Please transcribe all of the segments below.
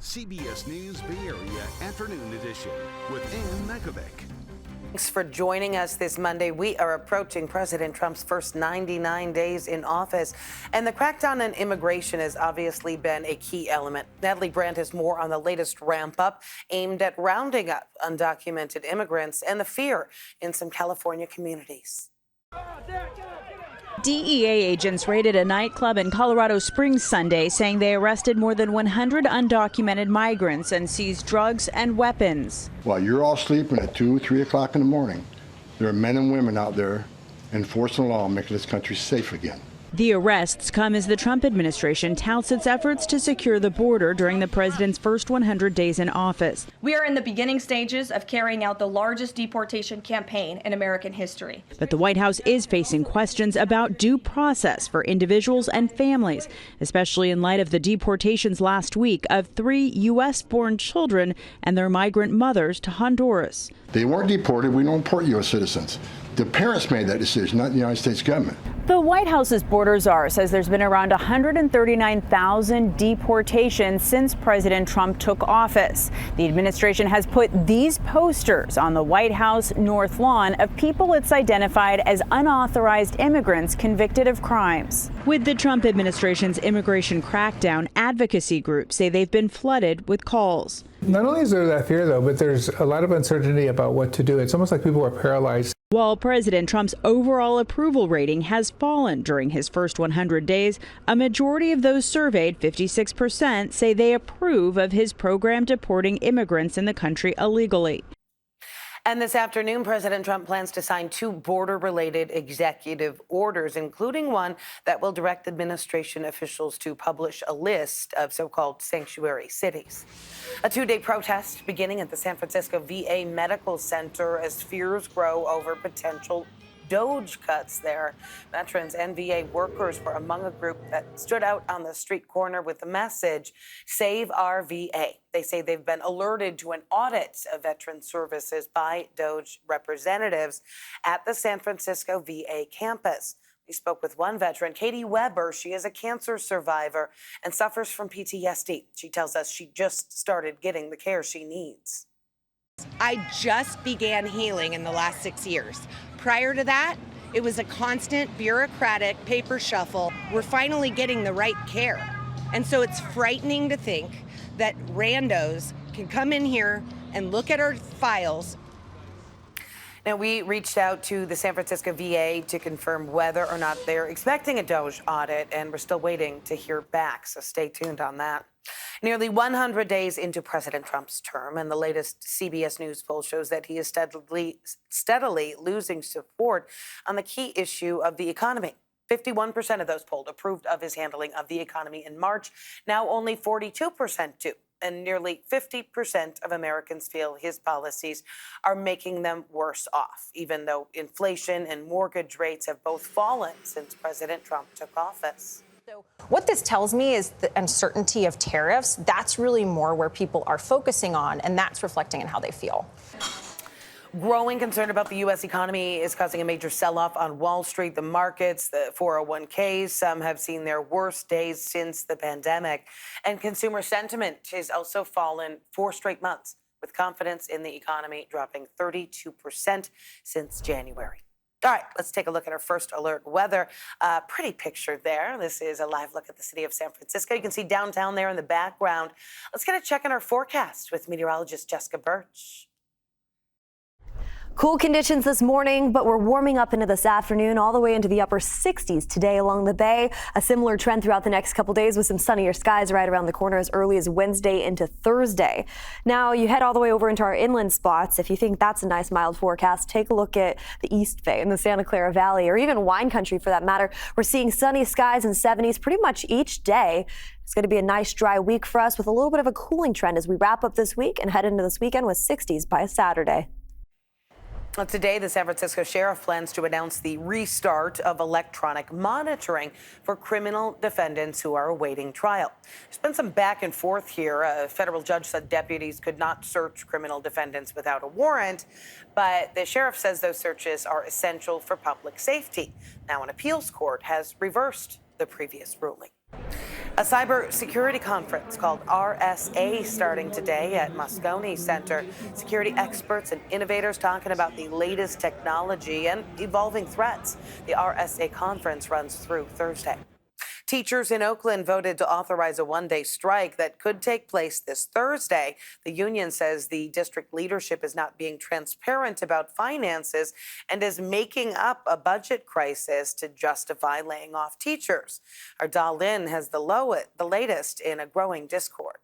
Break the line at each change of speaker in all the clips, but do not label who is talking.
CBS News Bay Area Afternoon Edition with Ann Mekovic.
Thanks for joining us this Monday. We are approaching President Trump's first 99 days in office, and the crackdown on immigration has obviously been a key element. Natalie Brandt has more on the latest ramp-up aimed at rounding up undocumented immigrants and the fear in some California communities.
DEA agents raided a nightclub in Colorado Springs Sunday, saying they arrested more than 100 undocumented migrants and seized drugs and weapons.
While you're all sleeping at 2, 3 o'clock in the morning, there are men and women out there enforcing the law, making this country safe again.
The arrests come as the Trump administration touts its efforts to secure the border during the president's first 100 days in office.
We are in the beginning stages of carrying out the largest deportation campaign in American history.
But the White House is facing questions about due process for individuals and families, especially in light of the deportations last week of 3 U.S.-born children and their migrant mothers to Honduras.
They weren't deported. We don't import U.S. citizens. The parents made that decision, not the United States government.
The White House's border czar says there's been around 139,000 deportations since President Trump took office. The administration has put these posters on the White House North Lawn of people it's identified as unauthorized immigrants convicted of crimes. With the Trump administration's immigration crackdown, advocacy groups say they've been flooded with calls.
Not only is there that fear, though, but there's a lot of uncertainty about what to do. It's almost like people are paralyzed.
While President Trump's overall approval rating has fallen during his first 100 days, a majority of those surveyed, 56%, say they approve of his program deporting immigrants in the country illegally.
And this afternoon, President Trump plans to sign 2 border-related executive orders, including one that will direct administration officials to publish a list of so-called sanctuary cities. A 2-day protest beginning at the San Francisco VA Medical Center as fears grow over potential DOGE cuts there. Veterans and VA workers were among a group that stood out on the street corner with the message, "Save our VA." They say they've been alerted to an audit of veteran services by DOGE representatives at the San Francisco VA campus. We spoke with one veteran, Katie Weber. She is a cancer survivor and suffers from PTSD. She tells us she just started getting the care she needs.
I just began healing in the last 6 years. Prior to that, it was a constant bureaucratic paper shuffle. We're finally getting the right care. And so it's frightening to think that randos can come in here and look at our files.
Now, we reached out to the San Francisco VA to confirm whether or not they're expecting a DOGE audit, and we're still waiting to hear back, so stay tuned on that. Nearly 100 days into President Trump's term, and the latest CBS News poll shows that he is steadily losing support on the key issue of the economy. 51% of those polled approved of his handling of the economy in March. Now only 42% do. And nearly 50% of Americans feel his policies are making them worse off, even though inflation and mortgage rates have both fallen since President Trump took office.
So what this tells me is the uncertainty of tariffs. That's really more where people are focusing on, and that's reflecting in how they feel.
Growing concern about the U.S. economy is causing a major sell-off on Wall Street. The markets, the 401ks, some have seen their worst days since the pandemic. And consumer sentiment has also fallen 4 straight months, with confidence in the economy dropping 32% since January. All right, let's take a look at our first alert weather. Pretty picture there. This is a live look at the city of San Francisco. You can see downtown there in the background. Let's get a check on our forecast with meteorologist Jessica Birch.
Cool conditions this morning, but we're warming up into this afternoon all the way into the upper 60s today along the bay. A similar trend throughout the next couple days with some sunnier skies right around the corner as early as Wednesday into Thursday. Now you head all the way over into our inland spots. If you think that's a nice mild forecast, take a look at the East Bay and the Santa Clara Valley, or even wine country for that matter. We're seeing sunny skies and 70s pretty much each day. It's going to be a nice dry week for us with a little bit of a cooling trend as we wrap up this week and head into this weekend with 60s by Saturday.
Well, today, the San Francisco Sheriff plans to announce the restart of electronic monitoring for criminal defendants who are awaiting trial. There's been some back and forth here. A federal judge said deputies could not search criminal defendants without a warrant, but the sheriff says those searches are essential for public safety. Now, an appeals court has reversed the previous ruling. A cybersecurity conference called RSA starting today at Moscone Center. Security experts and innovators talking about the latest technology and evolving threats. The RSA conference runs through Thursday. Teachers in Oakland voted to authorize a one-day strike that could take place this Thursday. The union says the district leadership is not being transparent about finances and is making up a budget crisis to justify laying off teachers. Our Dal Lin has the latest in a growing discord.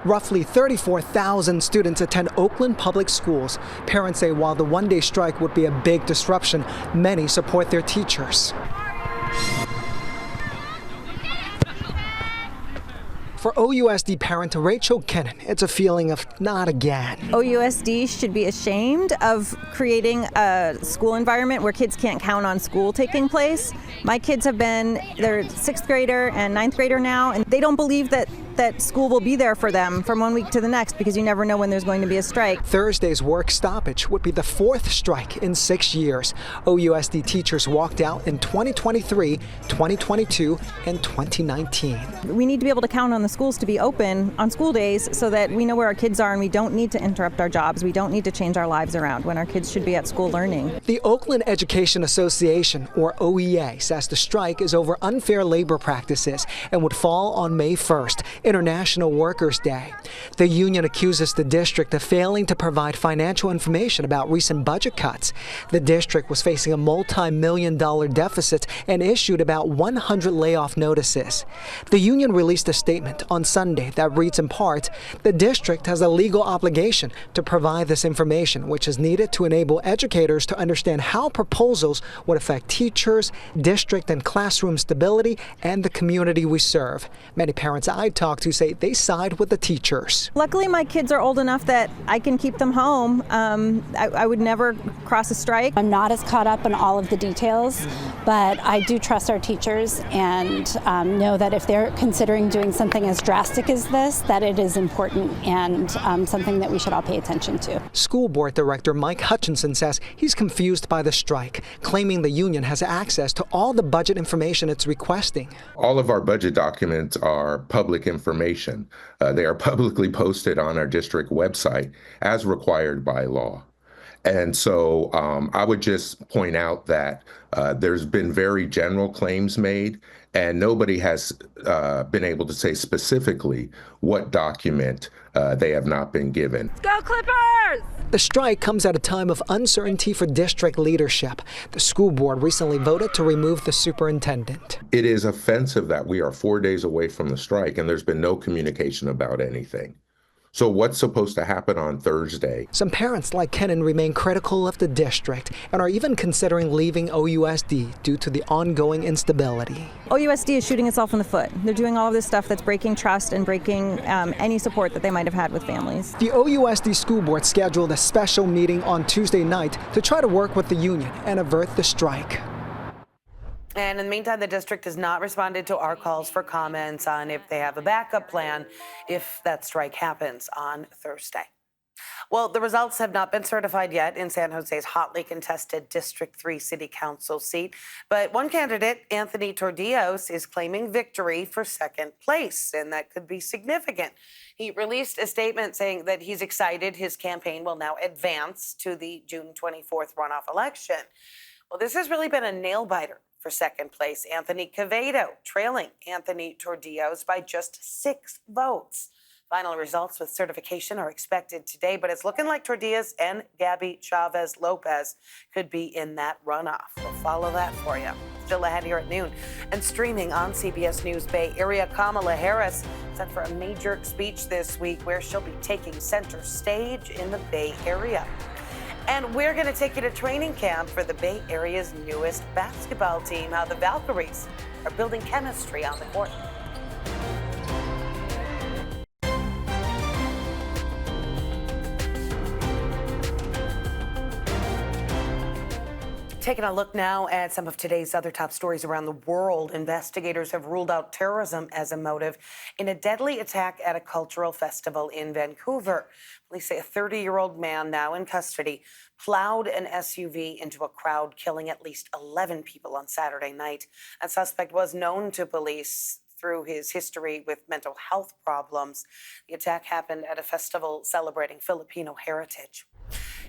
Roughly 34,000 students attend Oakland public schools. Parents say while the one-day strike would be a big disruption, many support their teachers. For OUSD parent Rachel Kennan, it's a feeling of not again.
OUSD should be ashamed of creating a school environment where kids can't count on school taking place. My kids they're 6th grader and 9th grader now, and they don't believe that school will be there for them from one week to the next because you never know when there's going to be a strike.
Thursday's work stoppage would be the 4th strike in 6 years. OUSD teachers walked out in 2023, 2022, and 2019.
We need to be able to count on the schools to be open on school days so that we know where our kids are and we don't need to interrupt our jobs. We don't need to change our lives around when our kids should be at school learning.
The Oakland Education Association, or OEA, says the strike is over unfair labor practices and would fall on May 1st, International Workers' Day. The union accuses the district of failing to provide financial information about recent budget cuts. The district was facing a multi-million-dollar deficit and issued about 100 layoff notices. The union released a statement on Sunday that reads in part, the district has a legal obligation to provide this information, which is needed to enable educators to understand how proposals would affect teachers, district and classroom stability, and the community we serve. Many parents I talked to say they side with the teachers.
Luckily, my kids are old enough that I can keep them home. I would never cross a strike.
I'm not as caught up in all of the details, but I do trust our teachers and know that if they're considering doing something as drastic as this, that it is important and something that we should all pay attention to.
School Board Director Mike Hutchinson says he's confused by the strike, claiming the union has access to all the budget information it's requesting.
All of our budget documents are public information. They are publicly posted on our district website as required by law. And so I would just point out that there's been very general claims made, and nobody has been able to say specifically what document they have not been given.
Go Clippers!
The strike comes at a time of uncertainty for district leadership. The school board recently voted to remove the superintendent.
It is offensive that we are 4 days away from the strike and there's been no communication about anything. So what's supposed to happen on Thursday?
Some parents like Kennan remain critical of the district and are even considering leaving OUSD due to the ongoing instability.
OUSD is shooting itself in the foot. They're doing all of this stuff that's breaking trust and breaking any support that they might have had with families.
The OUSD school board scheduled a special meeting on Tuesday night to try to work with the union and avert the strike.
And in the meantime, the district has not responded to our calls for comments on if they have a backup plan if that strike happens on Thursday. Well, the results have not been certified yet in San Jose's hotly contested District 3 City Council seat. But one candidate, Anthony Tordios, is claiming victory for second place, and that could be significant. He released a statement saying that he's excited his campaign will now advance to the June 24th runoff election. Well, this has really been a nail-biter for second place. Anthony Quevedo trailing Anthony Tordios by just 6 votes. Final results with certification are expected today, but it's looking like Tordios and Gabby Chavez Lopez could be in that runoff. We'll follow that for you. Still ahead here at noon. And streaming on CBS News Bay Area, Kamala Harris set for a major speech this week where she'll be taking center stage in the Bay Area. And we're going to take you to training camp for the Bay Area's newest basketball team, how the Valkyries are building chemistry on the court. Taking a look now at some of today's other top stories around the world. Investigators have ruled out terrorism as a motive in a deadly attack at a cultural festival in Vancouver. Police say a 30-year-old man, now in custody, plowed an SUV into a crowd, killing at least 11 people on Saturday night. A suspect was known to police through his history with mental health problems. The attack happened at a festival celebrating Filipino heritage.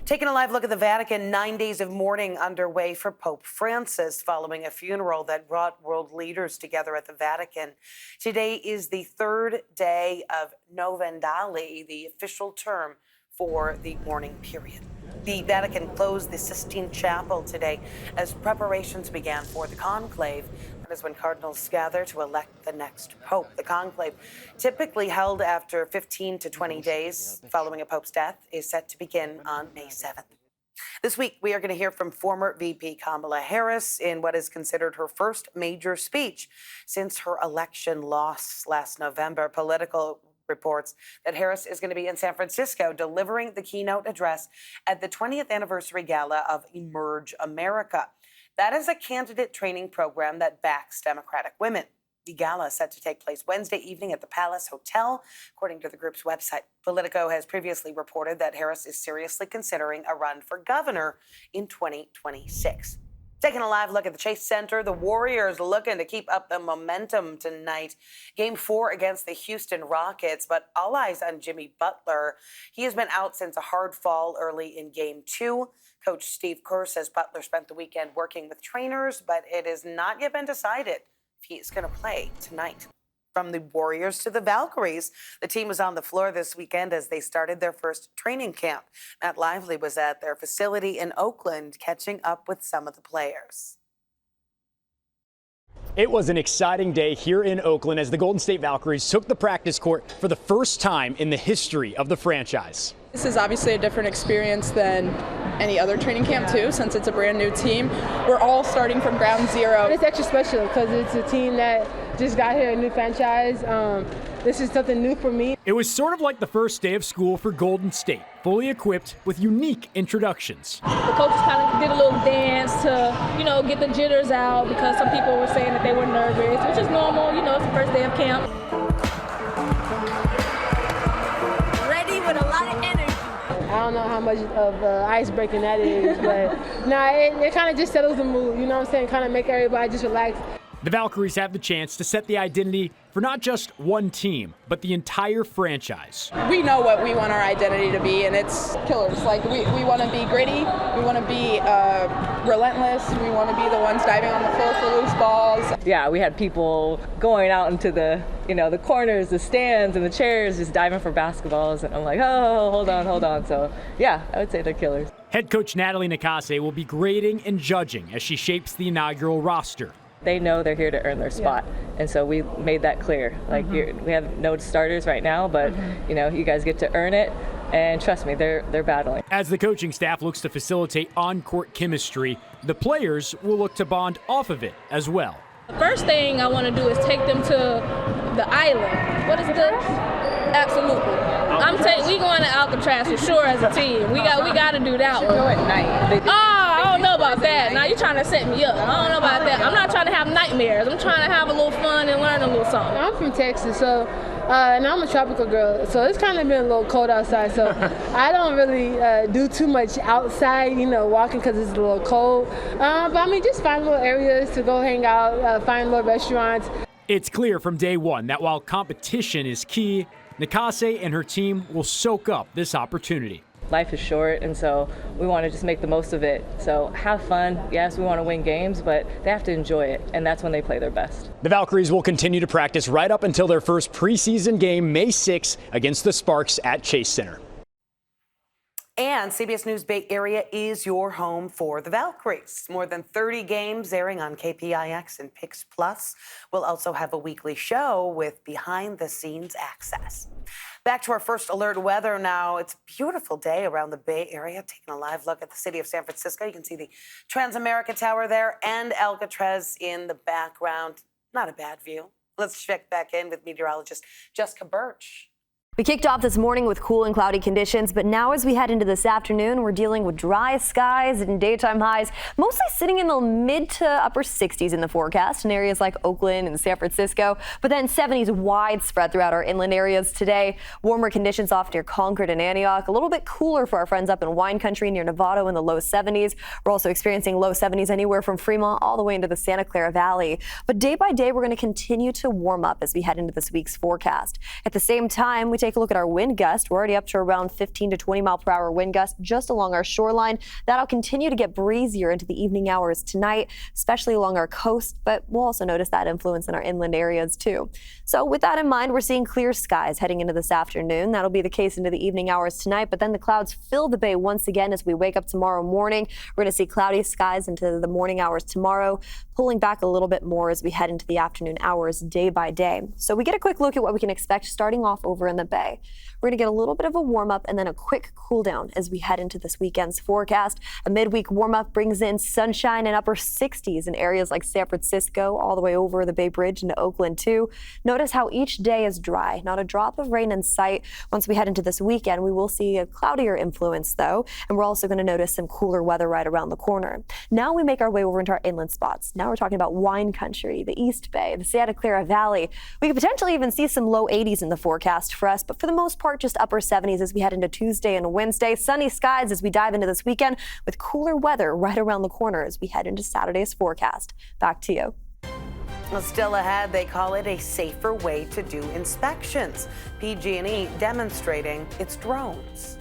Taking a live look at the Vatican, 9 days of mourning underway for Pope Francis following a funeral that brought world leaders together at the Vatican. Today is the third day of Novendali, the official term for the mourning period. The Vatican closed the Sistine Chapel today as preparations began for the conclave. That is when cardinals gather to elect the next pope. The conclave, typically held after 15 to 20 days following a pope's death, is set to begin on May 7th. This week, we are going to hear from former VP Kamala Harris in what is considered her first major speech since her election loss last November. Political reports that Harris is going to be in San Francisco delivering the keynote address at the 20th anniversary gala of Emerge America. That is a candidate training program that backs Democratic women. The gala is set to take place Wednesday evening at the Palace Hotel, according to the group's website. Politico has previously reported that Harris is seriously considering a run for governor in 2026. Taking a live look at the Chase Center, the Warriors looking to keep up the momentum tonight. Game 4 against the Houston Rockets, but all eyes on Jimmy Butler. He has been out since a hard fall early in Game 2. Coach Steve Kerr says Butler spent the weekend working with trainers, but it has not yet been decided if he is going to play tonight. From the Warriors to the Valkyries, the team was on the floor this weekend as they started their first training camp. Matt Lively was at their facility in Oakland catching up with some of the players.
It was an exciting day here in Oakland as the Golden State Valkyries took the practice court for the first time in the history of the franchise.
This is obviously a different experience than any other training camp too, since it's a brand new team. We're all starting from ground zero.
It's extra special because it's a team that just got here, a new franchise. This is something new for me.
It was sort of like the first day of school for Golden State, fully equipped with unique introductions.
The coaches kind of did a little dance to, get the jitters out because some people were saying that they were nervous, which is normal. It's the first day of camp.
Ready with a lot of energy.
I don't know how much of ice-breaking that is, but it kind of just settles the mood, you know what I'm saying? Kind of make everybody just relax.
The Valkyries have the chance to set the identity for not just one team, but the entire franchise.
We know what we want our identity to be, and it's killers. Like, we want to be gritty, we want to be relentless, we want to be the ones diving on the floor for loose balls.
Yeah, we had people going out into the corners, the stands, and the chairs, just diving for basketballs, and I'm like, oh, hold on. So, yeah, I would say they're killers.
Head coach Natalie Nakase will be grading and judging as she shapes the inaugural roster.
They know they're here to earn their spot, and so we made that clear. Like, we have no starters right now, but you guys get to earn it, and trust me, they're battling.
As the coaching staff looks to facilitate on-court chemistry, the players will look to bond off of it as well.
The first thing I want to do is take them to the island. What is this? Absolutely. We going to Alcatraz for sure as a team. We got to do that one.
Go at night.
I don't know about that. Now you're trying to set me up. I don't know about that. I'm not trying to have nightmares. I'm trying to have a little fun and learn a little something.
I'm from Texas, so and I'm a tropical girl, so it's kind of been a little cold outside. So I don't really do too much outside, walking because it's a little cold. But just find little areas to go hang out, find little restaurants.
It's clear from day one that while competition is key, Nakase and her team will soak up this opportunity.
Life is short, and so we want to just make the most of it. So have fun. Yes, we want to win games, but they have to enjoy it, and that's when they play their best.
The Valkyries will continue to practice right up until their first preseason game May 6 against the Sparks at Chase Center.
And CBS News Bay Area is your home for the Valkyries. More than 30 games airing on KPIX and Pix Plus. We'll also have a weekly show with behind-the-scenes access. Back to our first alert weather now. It's a beautiful day around the Bay Area. Taking a live look at the city of San Francisco. You can see the Transamerica Tower there and Alcatraz in the background. Not a bad view. Let's check back in with meteorologist Jessica Birch.
We kicked off this morning with cool and cloudy conditions, but now as we head into this afternoon, we're dealing with dry skies and daytime highs, mostly sitting in the mid to upper 60s in the forecast in areas like Oakland and San Francisco, but then 70s widespread throughout our inland areas today. Warmer conditions off near Concord and Antioch, a little bit cooler for our friends up in wine country near Novato in the low 70s. We're also experiencing low 70s anywhere from Fremont all the way into the Santa Clara Valley. But day by day, we're going to continue to warm up as we head into this week's forecast. At the same time, we take a look at our wind gust. We're already up to around 15 to 20 mile per hour wind gust just along our shoreline. That'll continue to get breezier into the evening hours tonight, especially along our coast, but we'll also notice that influence in our inland areas too. So with that in mind, we're seeing clear skies heading into this afternoon. That'll be the case into the evening hours tonight, but then the clouds fill the bay once again as we wake up tomorrow morning. We're going to see cloudy skies into the morning hours tomorrow, pulling back a little bit more as we head into the afternoon hours day by day. So we get a quick look at what we can expect starting off over in the bay. We're going to get a little bit of a warm up and then a quick cool down as we head into this weekend's forecast. A midweek warm up brings in sunshine and upper 60s in areas like San Francisco, all the way over the Bay Bridge into Oakland too. Notice how each day is dry, not a drop of rain in sight. Once we head into this weekend, we will see a cloudier influence though, and we're also going to notice some cooler weather right around the corner. Now we make our way over into our inland spots. Now we're talking about wine country, the East Bay, the Santa Clara Valley. We could potentially even see some low 80s in the forecast for us, but for the most part, just upper 70s as we head into Tuesday and Wednesday. Sunny skies as we dive into this weekend with cooler weather right around the corner as we head into Saturday's forecast. Back to you.
Well, still ahead, they call it a safer way to do inspections. PG&E demonstrating its drones.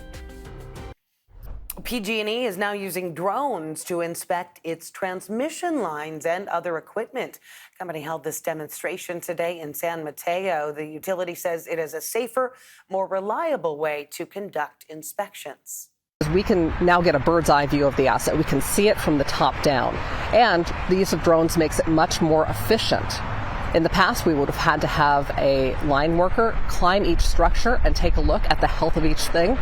PG&E is now using drones to inspect its transmission lines and other equipment. The company held this demonstration today in San Mateo. The utility says it is a safer, more reliable way to conduct inspections.
We can now get a bird's eye view of the asset. We can see it from the top down. And the use of drones makes it much more efficient. In the past, we would have had to have a line worker climb each structure and take a look at the health of each thing.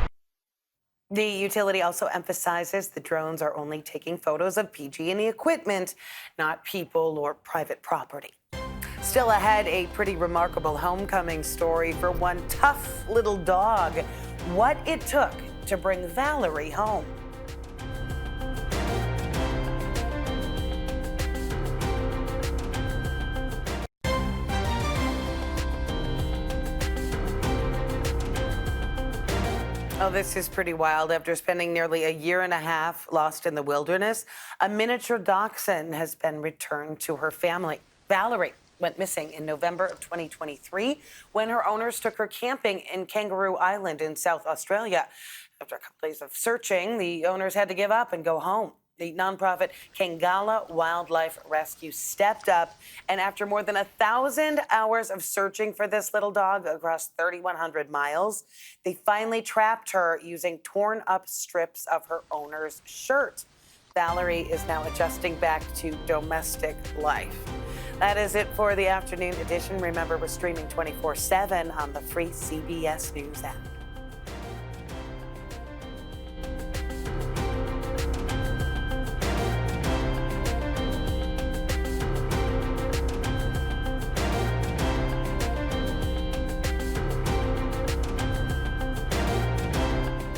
The utility also emphasizes the drones are only taking photos of PG&E equipment, not people or private property. Still ahead, a pretty remarkable homecoming story for one tough little dog. What it took to bring Valerie home. Oh, this is pretty wild. After spending nearly a year and a half lost in the wilderness, a miniature dachshund has been returned to her family. Valerie went missing in November of 2023 when her owners took her camping in Kangaroo Island in South Australia. After a couple days of searching, the owners had to give up and go home. The nonprofit Kangala Wildlife Rescue stepped up, and after more than 1,000 hours of searching for this little dog across 3,100 miles, they finally trapped her using torn up strips of her owner's shirt. Valerie is now adjusting back to domestic life. That is it for the afternoon edition. Remember, we're streaming 24/7 on the free CBS News app.